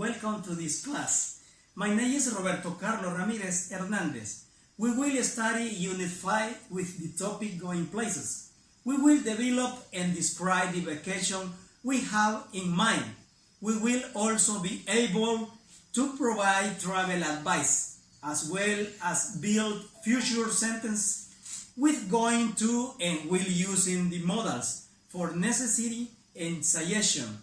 welcome to this class. My name is Roberto Carlos Ramirez Hernandez. We will study Unit 5 with the topic Going Places. We will develop and describe the vacation we have in mind. We will also be able to provide travel advice, as well as build future sentences with going to and will using the modals for necessary and suggestion.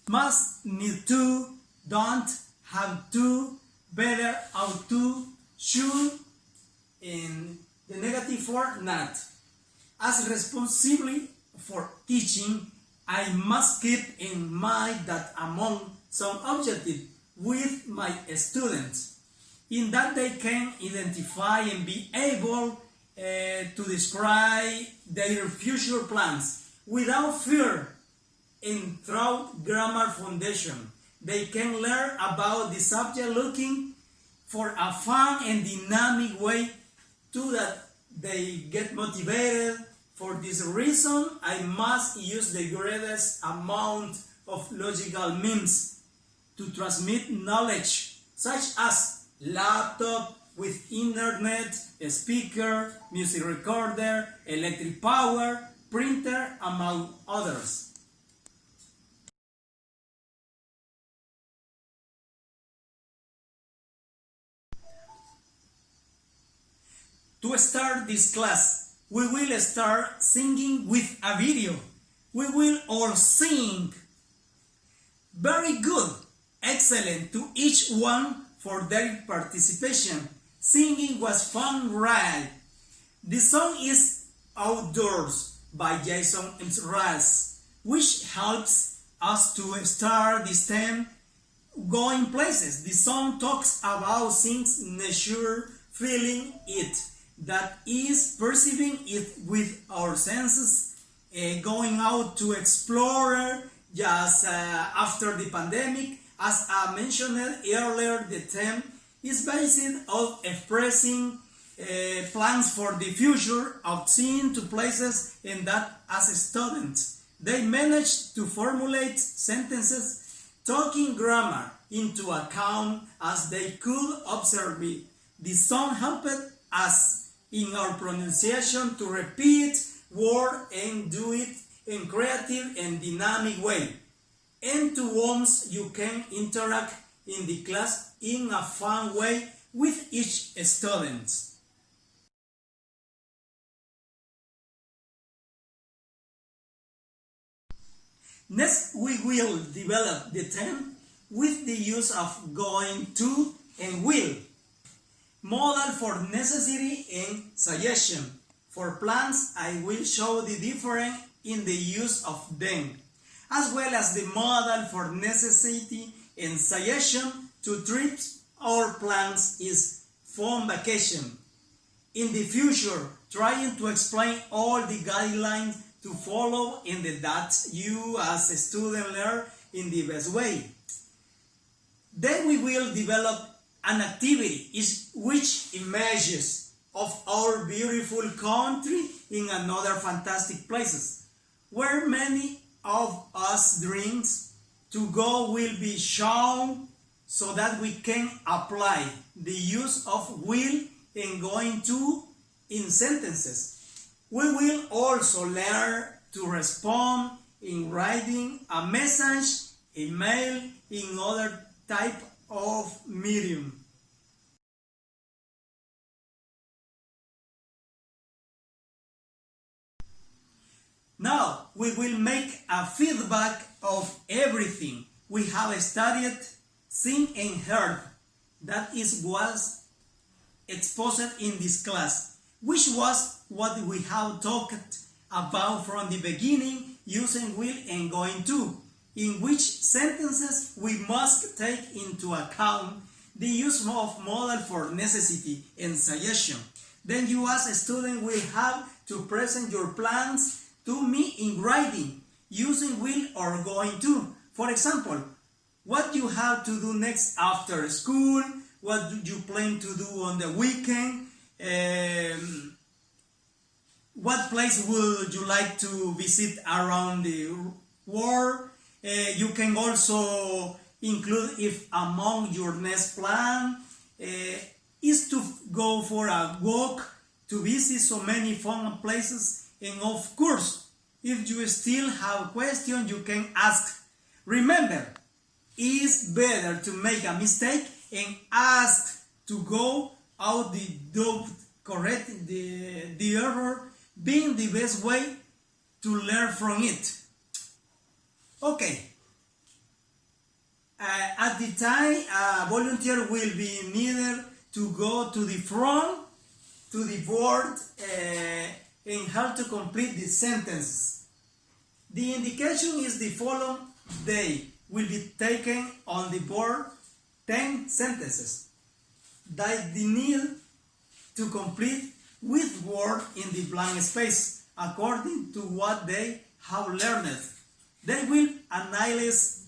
Must, need to, don't, have to, better, ought to, should, and the negative for not. As responsibility for teaching, I must keep in mind that among some objectives with my students, in that they can identify and be able to describe their future plans without fear and through grammar foundation. They can learn about the subject looking for a fun and dynamic way to that they get motivated. For this reason, I must use the greatest amount of logical means to transmit knowledge, such as laptop with internet, a speaker, music recorder, electric power, printer, among others. To start this class, we will start singing with a video. We will all sing. Very good. Excellent to each one for their participation. Singing was fun, right? The song is Outdoors by Jason Mraz, which helps us to start this theme, Going Places. The song talks about things, nature, feeling it, that is perceiving it with our senses, going out to explore just after the pandemic. As I mentioned earlier, the theme is based on expressing plans for the future of seeing to places, and that as students they managed to formulate sentences taking grammar into account as they could observe it. The song helped us in our pronunciation to repeat word and do it in creative and dynamic way, and to once you can interact in the class in a fun way with each student. Next, we will develop the theme with the use of going to and will. Modal for necessary and suggestion. For plans, I will show the difference in the use of them, as well as the modal for necessity and suggestion to trips or plans is fun vacation. In the future, trying to explain all the guidelines to follow and that you as a student learn in the best way. Then we will develop an activity which images of our beautiful country in another fantastic places, where many of us dreams to go will be shown, so that we can apply the use of will and going to in sentences. We will also learn to respond in writing a message, email, in other type of medium. Now we will make a feedback of everything we have studied, seen and heard that was exposed in this class, which was what we have talked about from the beginning, using will and going to, in which sentences we must take into account the use of modal for necessity and suggestion. Then you as a student will have to present your plans to me in writing, using will or going to. For example, what you have to do next after school, what do you plan to do on the weekend, what place would you like to visit around the world, You can also include if among your next plan is to go for a walk, to visit so many fun places, and of course, if you still have questions, you can ask. Remember, it's better to make a mistake and ask to go out the doubt, correct the error, being the best way to learn from it. Okay. At the time, a volunteer will be needed to go to the front, to the board, and help to complete the sentence. The indication is the following day will be taken on the board 10 sentences that they need to complete with word in the blank space according to what they have learned. They will analyze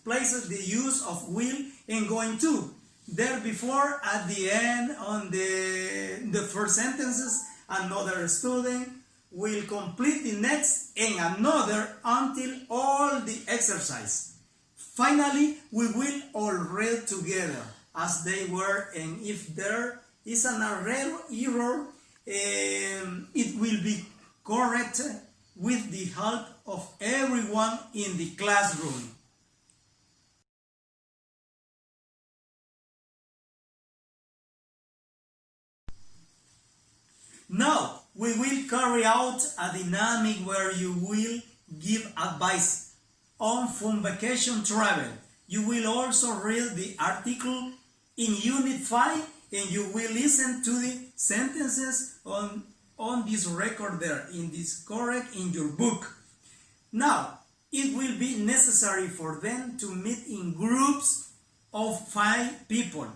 places the use of will and going to. Therefore, at the end on the first sentences, another student will complete the next and another until all the exercise. Finally, we will all read together as they were, and if there is an error, it will be corrected with the help of everyone in the classroom. Now, we will carry out a dynamic where you will give advice on fun vacation travel. You will also read the article in Unit 5 and you will listen to the sentences on this record there, in this correct in your book. Now, it will be necessary for them to meet in groups of 5 people.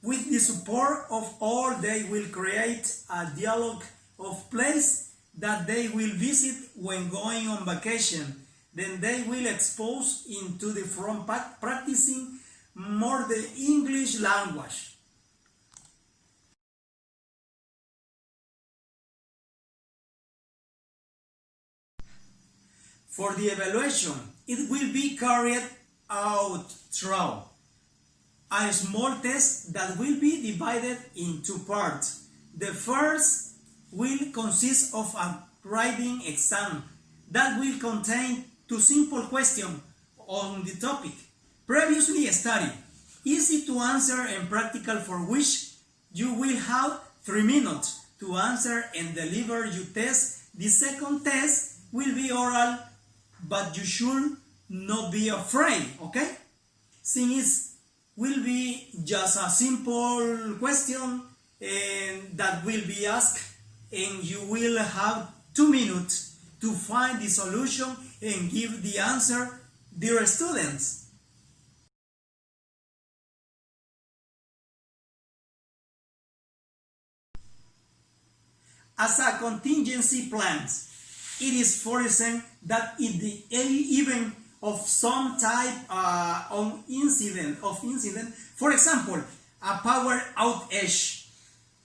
With the support of all, they will create a dialogue of place that they will visit when going on vacation. Then they will expose into the from practicing more the English language. For the evaluation, it will be carried out through a small test that will be divided in 2 parts. The first will consist of a writing exam that will contain 2 simple questions on the topic previously studied, easy to answer and practical, for which you will have 3 minutes to answer and deliver your test. The second test will be oral, but you should not be afraid, okay? Since it will be just a simple question and that will be asked, and you will have 2 minutes to find the solution and give the answer, dear students. As a contingency plan, it is foreseen that in the event of some type of incident, for example, a power outage,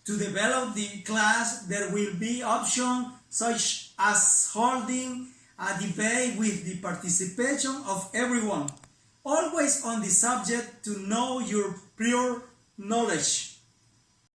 to develop the class, there will be options such as holding a debate with the participation of everyone, always on the subject to know your prior knowledge.